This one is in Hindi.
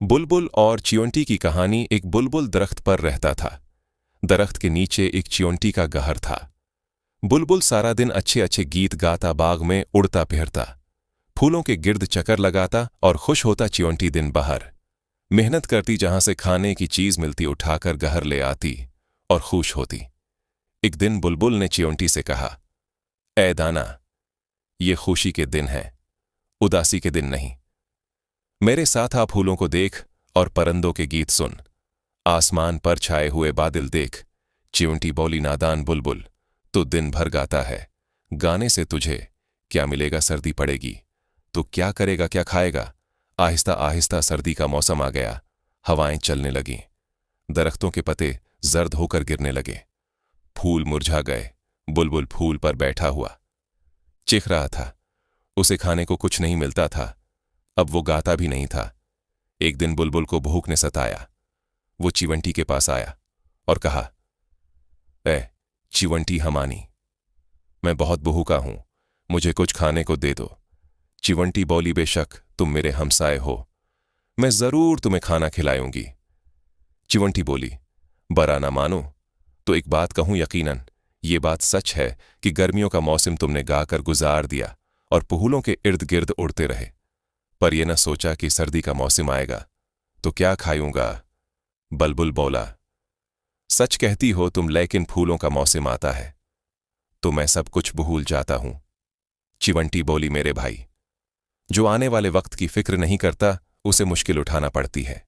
बुलबुल और चियोंटी की कहानी। एक बुलबुल दरख्त पर रहता था। दरख्त के नीचे एक चियोंटी का घर था। बुलबुल सारा दिन अच्छे अच्छे गीत गाता, बाग में उड़ता फिरता, फूलों के गिर्द चक्कर लगाता और खुश होता। चियोंटी दिन बाहर मेहनत करती, जहां से खाने की चीज मिलती उठाकर घर ले आती और खुश होती। एक दिन बुलबुल ने चियोंटी से कहा, ऐ दाना, ये खुशी के दिन हैं, उदासी के दिन नहीं। मेरे साथ आ, फूलों को देख और परिंदों के गीत सुन, आसमान पर छाए हुए बादल देख। चियोंटी बोली, नादान बुलबुल, तू दिन भर गाता है, गाने से तुझे क्या मिलेगा? सर्दी पड़ेगी तो क्या करेगा, क्या खाएगा? आहिस्ता आहिस्ता सर्दी का मौसम आ गया। हवाएं चलने लगीं, दरख्तों के पत्ते जर्द होकर गिरने लगे, फूल मुरझा गए। बुलबुल फूल पर बैठा हुआ चीख रहा था। उसे खाने को कुछ नहीं मिलता था, अब वो गाता भी नहीं था। एक दिन बुलबुल को भूख ने सताया। वो चिवंटी के पास आया और कहा, ऐ चिवंटी हमानी, मैं बहुत भूखा हूं, मुझे कुछ खाने को दे दो। चिवंटी बोली, बेशक तुम मेरे हमसाए हो, मैं जरूर तुम्हें खाना खिलाऊंगी। चिवंटी बोली, बरा ना मानो तो एक बात कहूं, यकीनन ये बात सच है कि गर्मियों का मौसम तुमने गाकर गुजार दिया और फूलों के इर्द गिर्द उड़ते रहे, पर यह न सोचा कि सर्दी का मौसम आएगा तो क्या खाऊंगा। बुलबुल बोला, सच कहती हो तुम, लेकिन फूलों का मौसम आता है तो मैं सब कुछ भूल जाता हूं। चिवंटी बोली, मेरे भाई, जो आने वाले वक्त की फिक्र नहीं करता उसे मुश्किल उठाना पड़ती है।